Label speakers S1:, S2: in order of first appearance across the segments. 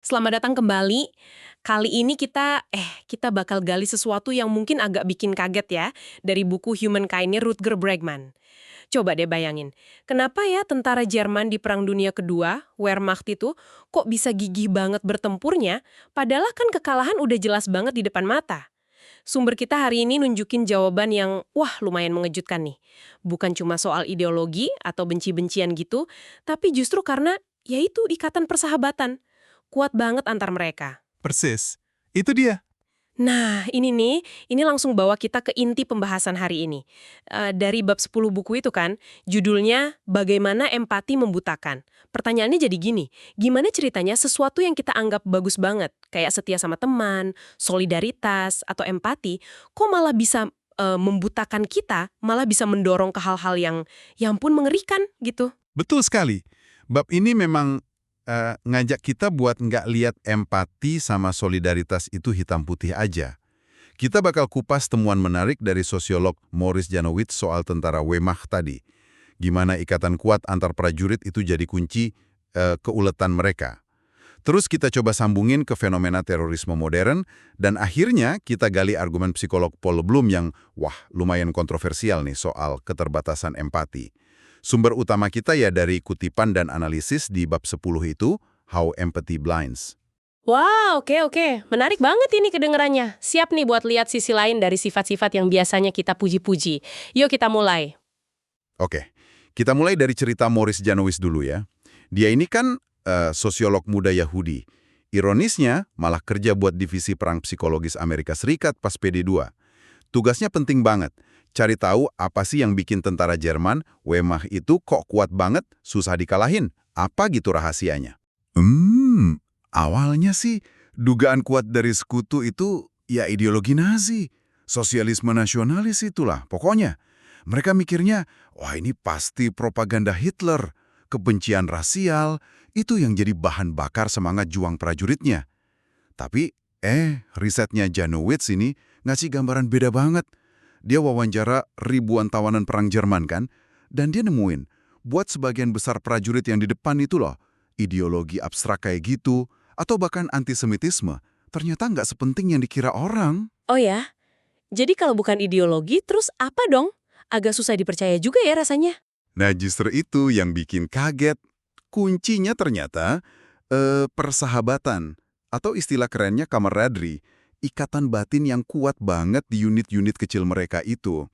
S1: Selamat datang kembali. Kali ini kita bakal gali sesuatu yang mungkin agak bikin kaget ya, dari buku Humankind-nya Rutger Bregman. Coba deh bayangin, kenapa ya tentara Jerman di Perang Dunia Kedua, Wehrmacht itu, kok bisa gigih banget bertempurnya, padahal kan kekalahan udah jelas banget di depan mata. Sumber kita hari ini nunjukin jawaban yang, wah lumayan mengejutkan nih. Bukan cuma soal ideologi atau benci-bencian gitu, tapi justru karena, yaitu ikatan persahabatan kuat banget antar mereka.
S2: Persis. Itu dia.
S1: Nah, ini langsung bawa kita ke inti pembahasan hari ini. Dari bab 10 buku itu kan, judulnya Bagaimana Empati Membutakan. Pertanyaannya jadi gini, gimana ceritanya sesuatu yang kita anggap bagus banget, kayak setia sama teman, solidaritas, atau empati, kok malah bisa membutakan kita, malah bisa mendorong ke hal-hal yang pun mengerikan gitu.
S2: Betul sekali. Bab ini memang ngajak kita buat nggak lihat empati sama solidaritas itu hitam putih aja. Kita bakal kupas temuan menarik dari sosiolog Maurice Janowitz soal tentara Wehrmacht tadi. Gimana ikatan kuat antar prajurit itu jadi kunci keuletan mereka. Terus kita coba sambungin ke fenomena terorisme modern, dan akhirnya kita gali argumen psikolog Paul Bloom yang, wah, lumayan kontroversial nih soal keterbatasan empati. Sumber utama kita ya dari kutipan dan analisis di bab 10 itu, How Empathy Blinds.
S1: Wah, oke. Menarik banget ini kedengerannya. Siap nih buat lihat sisi lain dari sifat-sifat yang biasanya kita puji-puji. Yuk kita mulai.
S2: Oke, kita mulai dari cerita Maurice Janowitz dulu ya. Dia ini kan sosiolog muda Yahudi. Ironisnya, malah kerja buat divisi perang psikologis Amerika Serikat pas PD2. Tugasnya penting banget. Cari tahu apa sih yang bikin tentara Jerman, Wehrmacht itu kok kuat banget, susah dikalahin. Apa gitu rahasianya? Awalnya sih dugaan kuat dari sekutu itu ya ideologi Nazi. Sosialisme nasionalis itulah, pokoknya. Mereka mikirnya, wah ini pasti propaganda Hitler. Kebencian rasial, itu yang jadi bahan bakar semangat juang prajuritnya. Tapi, risetnya Janowitz ini ngasih gambaran beda banget. Dia wawancara ribuan tawanan perang Jerman kan, dan dia nemuin, buat sebagian besar prajurit yang di depan itu loh, ideologi abstrak kayak gitu, atau bahkan antisemitisme, ternyata nggak sepenting yang dikira orang.
S1: Oh ya, jadi kalau bukan ideologi, terus apa dong? Agak susah dipercaya juga ya rasanya.
S2: Nah justru itu yang bikin kaget. Kuncinya ternyata persahabatan, atau istilah kerennya camaraderie, ikatan batin yang kuat banget di unit-unit kecil mereka itu.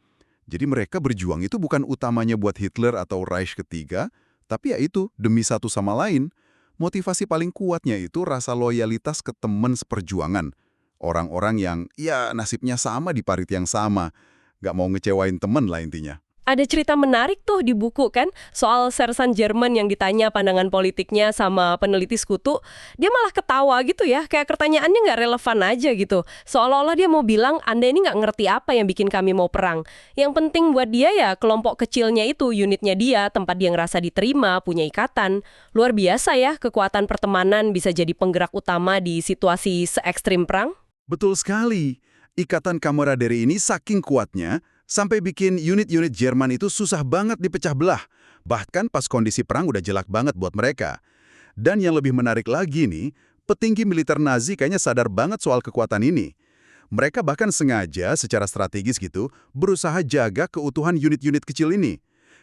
S2: Jadi mereka berjuang itu bukan utamanya buat Hitler atau Reich ketiga, tapi ya itu demi satu sama lain. Motivasi paling kuatnya itu rasa loyalitas ke teman seperjuangan. Orang-orang yang ya nasibnya sama di parit yang sama. Nggak mau ngecewain temen lah intinya.
S1: Ada cerita menarik tuh di buku kan, soal sersan Jerman yang ditanya pandangan politiknya sama peneliti sekutu. Dia malah ketawa gitu ya, kayak pertanyaannya nggak relevan aja gitu. Seolah-olah dia mau bilang, Anda ini nggak ngerti apa yang bikin kami mau perang. Yang penting buat dia ya kelompok kecilnya itu, unitnya dia, tempat dia ngerasa diterima, punya ikatan. Luar biasa ya, kekuatan pertemanan bisa jadi penggerak utama di situasi se-ekstrim perang.
S2: Betul sekali. Ikatan camaraderie ini saking kuatnya, sampai bikin unit-unit Jerman itu susah banget dipecah belah. Bahkan pas kondisi perang udah jelek banget buat mereka. Dan yang lebih menarik lagi nih, petinggi militer Nazi kayaknya sadar banget soal kekuatan ini. Mereka bahkan sengaja secara strategis gitu berusaha jaga keutuhan unit-unit kecil ini.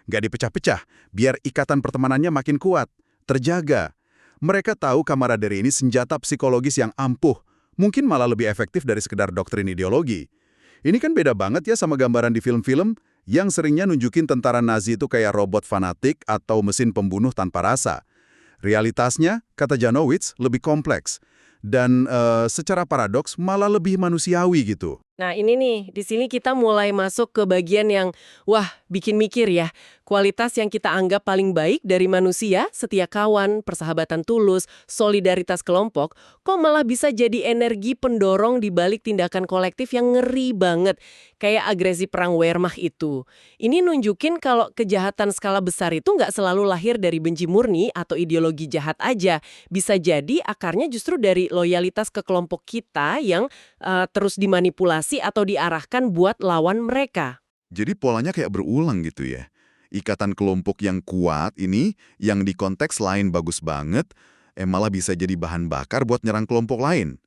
S2: Nggak dipecah-pecah, biar ikatan pertemanannya makin kuat, terjaga. Mereka tahu camaraderie ini senjata psikologis yang ampuh, mungkin malah lebih efektif dari sekedar doktrin ideologi. Ini kan beda banget ya sama gambaran di film-film yang seringnya nunjukin tentara Nazi itu kayak robot fanatik atau mesin pembunuh tanpa rasa. Realitasnya, kata Janowitz, lebih kompleks. Dan secara paradoks malah lebih manusiawi gitu.
S1: Nah ini nih, di sini kita mulai masuk ke bagian yang, wah, bikin mikir ya. Kualitas yang kita anggap paling baik dari manusia, setia kawan, persahabatan tulus, solidaritas kelompok, kok malah bisa jadi energi pendorong di balik tindakan kolektif yang ngeri banget. Kayak agresi perang Wehrmacht itu. Ini nunjukin kalau kejahatan skala besar itu nggak selalu lahir dari benci murni atau ideologi jahat aja. Bisa jadi akarnya justru dari loyalitas ke kelompok kita yang terus dimanipulasi atau diarahkan buat lawan mereka.
S2: Jadi polanya kayak berulang gitu ya. Ikatan kelompok yang kuat ini, yang di konteks lain bagus banget, malah bisa jadi bahan bakar buat nyerang kelompok lain.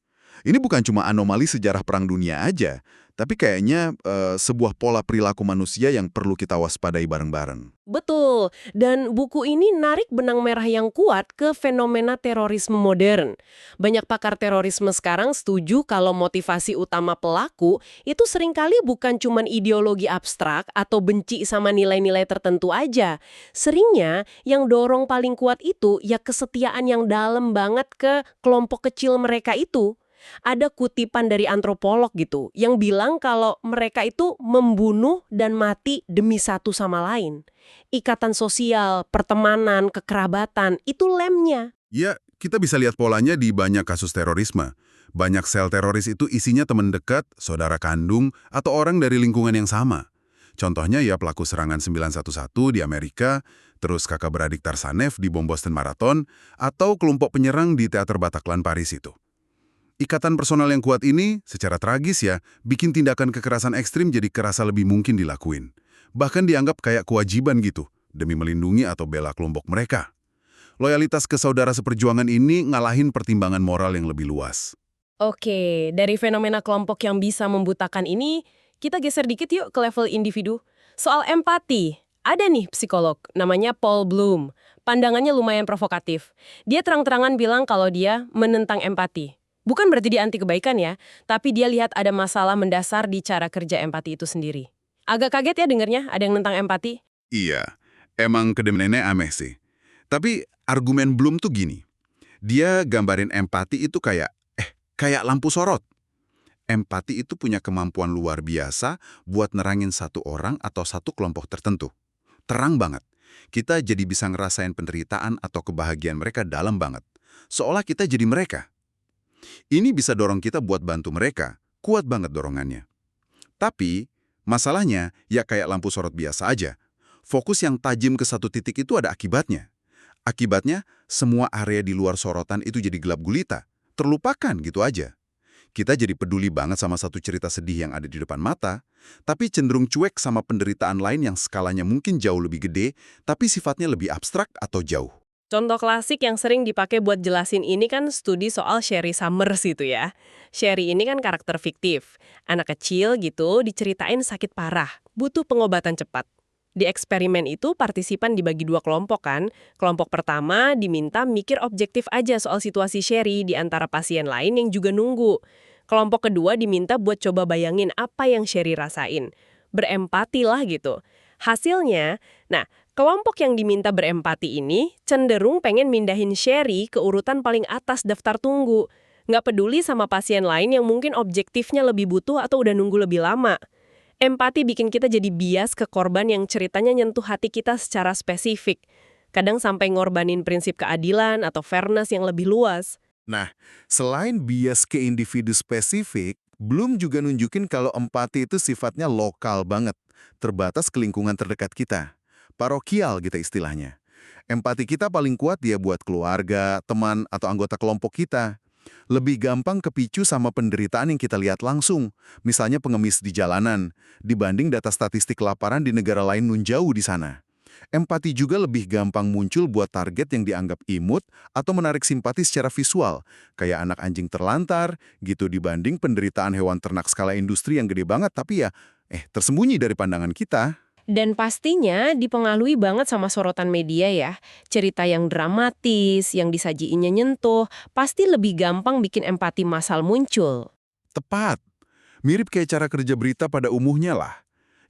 S2: Ini bukan cuma anomali sejarah Perang Dunia aja, tapi kayaknya sebuah pola perilaku manusia yang perlu kita waspadai bareng-bareng.
S1: Betul, dan buku ini narik benang merah yang kuat ke fenomena terorisme modern. Banyak pakar terorisme sekarang setuju kalau motivasi utama pelaku itu seringkali bukan cuma ideologi abstrak atau benci sama nilai-nilai tertentu aja. Seringnya yang dorong paling kuat itu ya kesetiaan yang dalam banget ke kelompok kecil mereka itu. Ada kutipan dari antropolog gitu yang bilang kalau mereka itu membunuh dan mati demi satu sama lain. Ikatan sosial, pertemanan, kekerabatan, itu lemnya.
S2: Ya, kita bisa lihat polanya di banyak kasus terorisme. Banyak sel teroris itu isinya teman dekat, saudara kandung, atau orang dari lingkungan yang sama. Contohnya ya pelaku serangan 911 di Amerika, terus kakak beradik Tarsanev di bom Boston Marathon, atau kelompok penyerang di Teater Bataclan Paris itu. Ikatan personal yang kuat ini, secara tragis ya, bikin tindakan kekerasan ekstrim jadi kerasa lebih mungkin dilakuin. Bahkan dianggap kayak kewajiban gitu, demi melindungi atau bela kelompok mereka. Loyalitas ke saudara seperjuangan ini ngalahin pertimbangan moral yang lebih luas.
S1: Oke, dari fenomena kelompok yang bisa membutakan ini, kita geser dikit yuk ke level individu. Soal empati, ada nih psikolog, namanya Paul Bloom. Pandangannya lumayan provokatif. Dia terang-terangan bilang kalau dia menentang empati. Bukan berarti dia anti kebaikan ya, tapi dia lihat ada masalah mendasar di cara kerja empati itu sendiri. Agak kaget ya dengernya, ada yang tentang empati.
S2: Iya, emang kedemenannya aneh sih. Tapi argumen Bloom tuh gini. Dia gambarin empati itu kayak lampu sorot. Empati itu punya kemampuan luar biasa buat nerangin satu orang atau satu kelompok tertentu. Terang banget. Kita jadi bisa ngerasain penderitaan atau kebahagiaan mereka dalam banget. Seolah kita jadi mereka. Ini bisa dorong kita buat bantu mereka. Kuat banget dorongannya. Tapi, masalahnya ya kayak lampu sorot biasa aja. Fokus yang tajam ke satu titik itu ada akibatnya. Akibatnya, semua area di luar sorotan itu jadi gelap gulita. Terlupakan gitu aja. Kita jadi peduli banget sama satu cerita sedih yang ada di depan mata, tapi cenderung cuek sama penderitaan lain yang skalanya mungkin jauh lebih gede, tapi sifatnya lebih abstrak atau jauh.
S1: Contoh klasik yang sering dipakai buat jelasin ini kan studi soal Sherry Summers itu ya. Sherry ini kan karakter fiktif. Anak kecil gitu diceritain sakit parah, butuh pengobatan cepat. Di eksperimen itu partisipan dibagi dua kelompok kan. Kelompok pertama diminta mikir objektif aja soal situasi Sherry di antara pasien lain yang juga nunggu. Kelompok kedua diminta buat coba bayangin apa yang Sherry rasain. Berempati lah gitu. Hasilnya, nah, kelompok yang diminta berempati ini cenderung pengen mindahin Sherry ke urutan paling atas daftar tunggu. Nggak peduli sama pasien lain yang mungkin objektifnya lebih butuh atau udah nunggu lebih lama. Empati bikin kita jadi bias ke korban yang ceritanya nyentuh hati kita secara spesifik. Kadang sampai ngorbanin prinsip keadilan atau fairness yang lebih luas.
S3: Nah, selain bias ke individu spesifik, Bloom juga nunjukin kalau empati itu sifatnya lokal banget, terbatas ke lingkungan terdekat kita. Parokial gitu istilahnya. Empati kita paling kuat dia buat keluarga, teman, atau anggota kelompok kita. Lebih gampang kepicu sama penderitaan yang kita lihat langsung, misalnya pengemis di jalanan, dibanding data statistik kelaparan di negara lain nun jauh di sana. Empati juga lebih gampang muncul buat target yang dianggap imut atau menarik simpati secara visual, kayak anak anjing terlantar, gitu dibanding penderitaan hewan ternak skala industri yang gede banget tapi ya, tersembunyi dari pandangan kita.
S1: Dan pastinya dipengaruhi banget sama sorotan media ya. Cerita yang dramatis, yang disajiinnya nyentuh, pasti lebih gampang bikin empati massal muncul.
S2: Tepat. Mirip kayak cara kerja berita pada umumnya lah,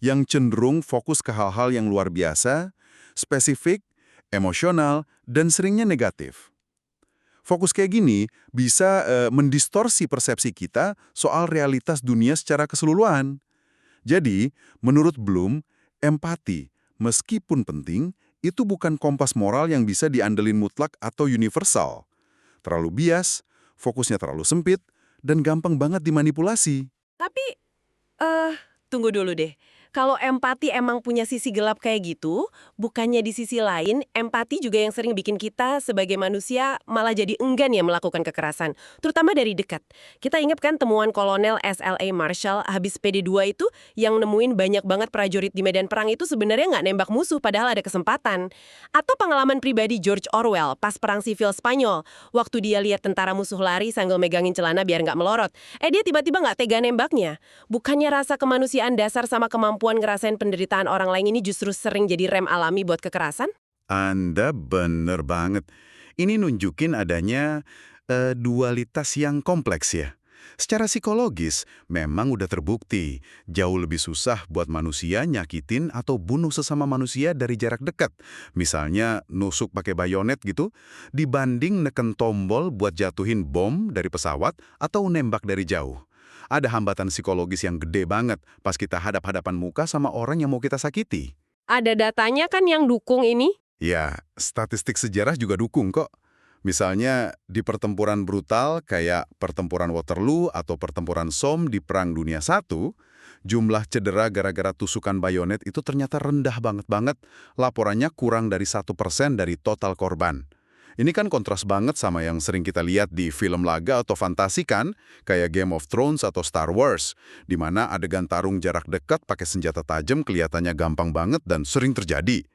S2: yang cenderung fokus ke hal-hal yang luar biasa, spesifik, emosional, dan seringnya negatif. Fokus kayak gini bisa mendistorsi persepsi kita soal realitas dunia secara keseluruhan. Jadi, menurut Bloom, empati, meskipun penting, itu bukan kompas moral yang bisa diandelin mutlak atau universal. Terlalu bias, fokusnya terlalu sempit, dan gampang banget dimanipulasi.
S1: Tapi, tunggu dulu deh. Kalau empati emang punya sisi gelap kayak gitu, bukannya di sisi lain, empati juga yang sering bikin kita sebagai manusia malah jadi enggan ya melakukan kekerasan, terutama dari dekat. Kita ingat kan temuan Kolonel SLA Marshall habis PD2 itu yang nemuin banyak banget prajurit di medan perang itu sebenarnya nggak nembak musuh padahal ada kesempatan. Atau pengalaman pribadi George Orwell pas Perang Sivil Spanyol, waktu dia lihat tentara musuh lari sambil megangin celana biar nggak melorot. Dia tiba-tiba nggak tega nembaknya. Bukannya rasa kemanusiaan dasar sama kemampuan ngerasain penderitaan orang lain ini justru sering jadi rem alami buat kekerasan?
S2: Anda bener banget. Ini nunjukin adanya dualitas yang kompleks ya. Secara psikologis, memang udah terbukti jauh lebih susah buat manusia nyakitin atau bunuh sesama manusia dari jarak dekat. Misalnya nusuk pakai bayonet gitu, dibanding neken tombol buat jatuhin bom dari pesawat atau nembak dari jauh. Ada hambatan psikologis yang gede banget pas kita hadap-hadapan muka sama orang yang mau kita sakiti.
S1: Ada datanya kan yang dukung ini?
S2: Ya, statistik sejarah juga dukung kok. Misalnya di pertempuran brutal kayak pertempuran Waterloo atau pertempuran Somme di Perang Dunia I, jumlah cedera gara-gara tusukan bayonet itu ternyata rendah banget, laporannya kurang dari 1% dari total korban. Ini kan kontras banget sama yang sering kita lihat di film laga atau fantasi kan, kayak Game of Thrones atau Star Wars, di mana adegan tarung jarak dekat pakai senjata tajam kelihatannya gampang banget dan sering terjadi.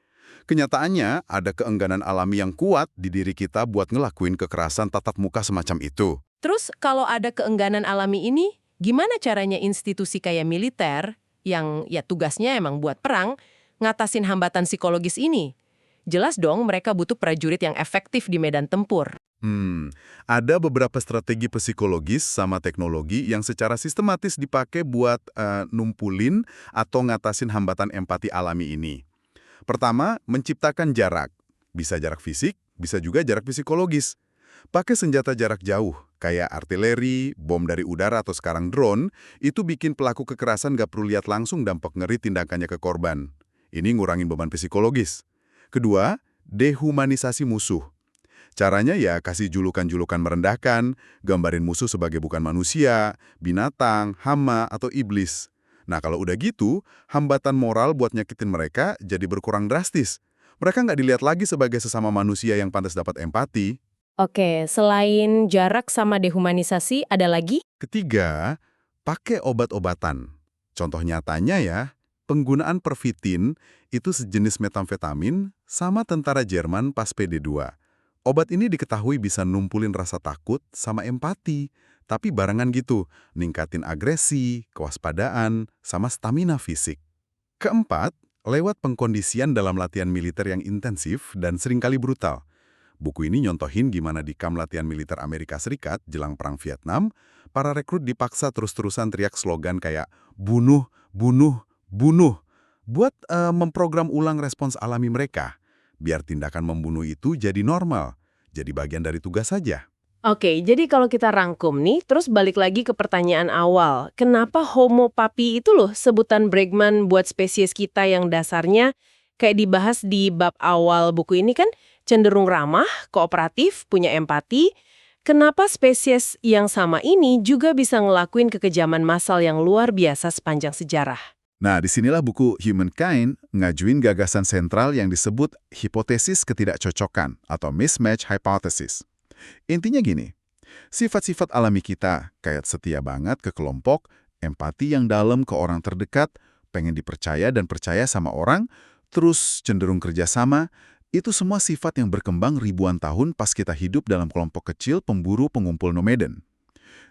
S2: Kenyataannya, ada keengganan alami yang kuat di diri kita buat ngelakuin kekerasan tatap muka semacam itu.
S1: Terus kalau ada keengganan alami ini, gimana caranya institusi kayak militer, yang ya tugasnya emang buat perang, ngatasin hambatan psikologis ini? Jelas dong mereka butuh prajurit yang efektif di medan tempur.
S2: Ada beberapa strategi psikologis sama teknologi yang secara sistematis dipakai buat numpulin atau ngatasin hambatan empati alami ini. Pertama, menciptakan jarak. Bisa jarak fisik, bisa juga jarak psikologis. Pakai senjata jarak jauh, kayak artileri, bom dari udara atau sekarang drone, itu bikin pelaku kekerasan gak perlu lihat langsung dampak ngeri tindakannya ke korban. Ini ngurangin beban psikologis. Kedua, dehumanisasi musuh. Caranya ya kasih julukan-julukan merendahkan, gambarin musuh sebagai bukan manusia, binatang, hama, atau iblis. Nah kalau udah gitu, hambatan moral buat nyakitin mereka jadi berkurang drastis. Mereka nggak dilihat lagi sebagai sesama manusia yang pantas dapat empati.
S1: Oke, selain jarak sama dehumanisasi, ada lagi?
S2: Ketiga, pakai obat-obatan. Contoh nyatanya ya, penggunaan pervitin itu sejenis metamfetamin sama tentara Jerman pas PD2. Obat ini diketahui bisa numpulin rasa takut sama empati, tapi barengan gitu, ningkatin agresi, kewaspadaan, sama stamina fisik. Keempat, lewat pengkondisian dalam latihan militer yang intensif dan seringkali brutal. Buku ini nyontohin gimana di kamp latihan militer Amerika Serikat jelang Perang Vietnam, para rekrut dipaksa terus-terusan teriak slogan kayak bunuh, bunuh, bunuh, buat memprogram ulang respons alami mereka, biar tindakan membunuh itu jadi normal, jadi bagian dari tugas saja.
S1: Oke, jadi kalau kita rangkum nih, terus balik lagi ke pertanyaan awal. Kenapa Homo papi itu loh sebutan Bregman buat spesies kita yang dasarnya kayak dibahas di bab awal buku ini kan cenderung ramah, kooperatif, punya empati. Kenapa spesies yang sama ini juga bisa ngelakuin kekejaman massal yang luar biasa sepanjang sejarah?
S2: Nah, disinilah buku Humankind ngajuin gagasan sentral yang disebut hipotesis ketidakcocokan atau mismatch hypothesis. Intinya gini, sifat-sifat alami kita, kayak setia banget ke kelompok, empati yang dalam ke orang terdekat, pengen dipercaya dan percaya sama orang, terus cenderung kerjasama, itu semua sifat yang berkembang ribuan tahun pas kita hidup dalam kelompok kecil pemburu pengumpul nomaden.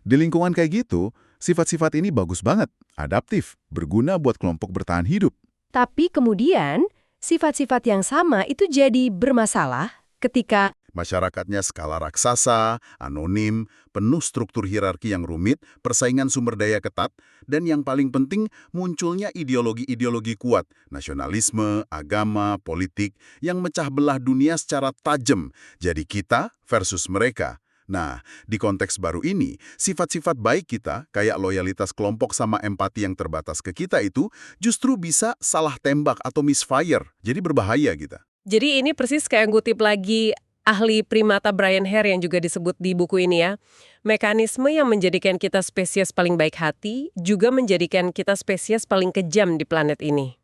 S2: Di lingkungan kayak gitu, sifat-sifat ini bagus banget, adaptif, berguna buat kelompok bertahan hidup.
S4: Tapi kemudian, sifat-sifat yang sama itu jadi bermasalah ketika
S2: Masyarakatnya skala raksasa, anonim, penuh struktur hierarki yang rumit, persaingan sumber daya ketat, dan yang paling penting munculnya ideologi-ideologi kuat, nasionalisme, agama, politik, yang mecah belah dunia secara tajam, jadi kita versus mereka. Nah, di konteks baru ini, sifat-sifat baik kita, kayak loyalitas kelompok sama empati yang terbatas ke kita itu, justru bisa salah tembak atau misfire, jadi berbahaya kita.
S1: Jadi ini persis kayak ngutip lagi ahli primata Brian Hare yang juga disebut di buku ini ya. Mekanisme yang menjadikan kita spesies paling baik hati juga menjadikan kita spesies paling kejam di planet ini.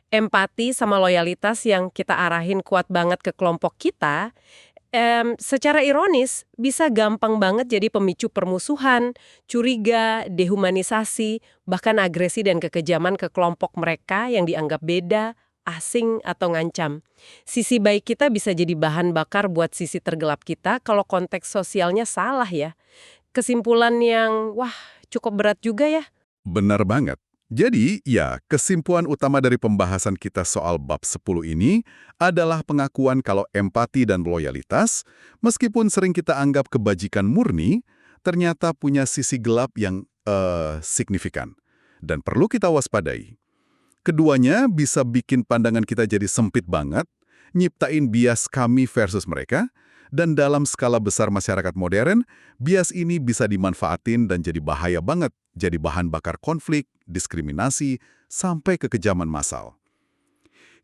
S1: Empati sama loyalitas yang kita arahin kuat banget ke kelompok kita, secara ironis bisa gampang banget jadi pemicu permusuhan, curiga, dehumanisasi, bahkan agresi dan kekejaman ke kelompok mereka yang dianggap beda, asing, atau ngancam. Sisi baik kita bisa jadi bahan bakar buat sisi tergelap kita kalau konteks sosialnya salah ya. Kesimpulan yang, wah, cukup berat juga ya.
S2: Benar banget. Jadi, ya, kesimpulan utama dari pembahasan kita soal bab 10 ini adalah pengakuan kalau empati dan loyalitas, meskipun sering kita anggap kebajikan murni, ternyata punya sisi gelap yang signifikan dan perlu kita waspadai. Keduanya bisa bikin pandangan kita jadi sempit banget, nyiptain bias kami versus mereka, dan dalam skala besar masyarakat modern, bias ini bisa dimanfaatin dan jadi bahaya banget, jadi bahan bakar konflik, diskriminasi, sampai kekejaman massal.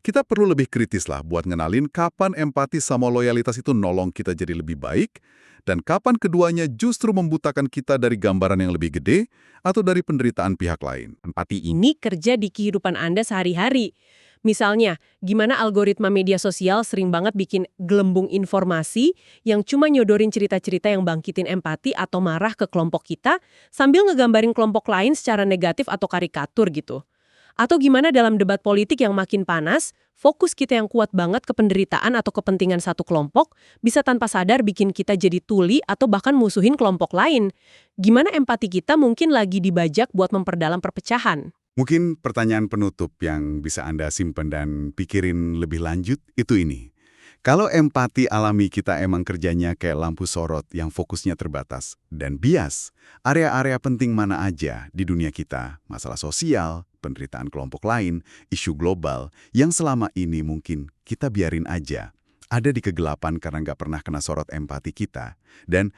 S2: Kita perlu lebih kritis lah buat ngenalin kapan empati sama loyalitas itu nolong kita jadi lebih baik, dan kapan keduanya justru membutakan kita dari gambaran yang lebih gede atau dari penderitaan pihak lain.
S1: Empati ini kerja di kehidupan Anda sehari-hari. Misalnya, gimana algoritma media sosial sering banget bikin gelembung informasi yang cuma nyodorin cerita-cerita yang bangkitin empati atau marah ke kelompok kita, sambil ngegambarin kelompok lain secara negatif atau karikatur gitu. Atau gimana dalam debat politik yang makin panas, fokus kita yang kuat banget ke penderitaan atau kepentingan satu kelompok, bisa tanpa sadar bikin kita jadi tuli atau bahkan musuhin kelompok lain. Gimana empati kita mungkin lagi dibajak buat memperdalam perpecahan.
S2: Mungkin pertanyaan penutup yang bisa Anda simpan dan pikirin lebih lanjut itu ini. Kalau empati alami kita emang kerjanya kayak lampu sorot yang fokusnya terbatas dan bias, area-area penting mana aja di dunia kita, masalah sosial, penderitaan kelompok lain, isu global, yang selama ini mungkin kita biarin aja, ada di kegelapan karena nggak pernah kena sorot empati kita. Dan,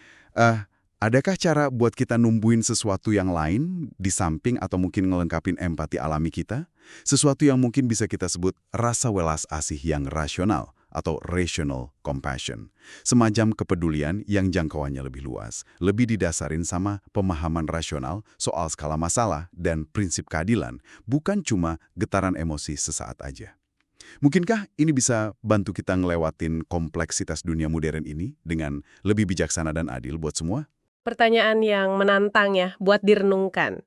S2: adakah cara buat kita numbuhin sesuatu yang lain di samping atau mungkin ngelengkapin empati alami kita? Sesuatu yang mungkin bisa kita sebut rasa welas asih yang rasional atau rational compassion. Semacam kepedulian yang jangkauannya lebih luas, lebih didasarin sama pemahaman rasional soal skala masalah dan prinsip keadilan, bukan cuma getaran emosi sesaat aja. Mungkinkah ini bisa bantu kita ngelewatin kompleksitas dunia modern ini dengan lebih bijaksana dan adil buat semua?
S1: Pertanyaan yang menantang ya, buat direnungkan.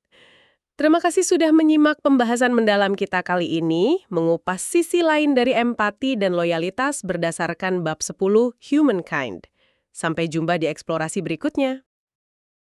S1: Terima kasih sudah menyimak pembahasan mendalam kita kali ini, mengupas sisi lain dari empati dan loyalitas berdasarkan bab 10 Humankind. Sampai jumpa di eksplorasi berikutnya.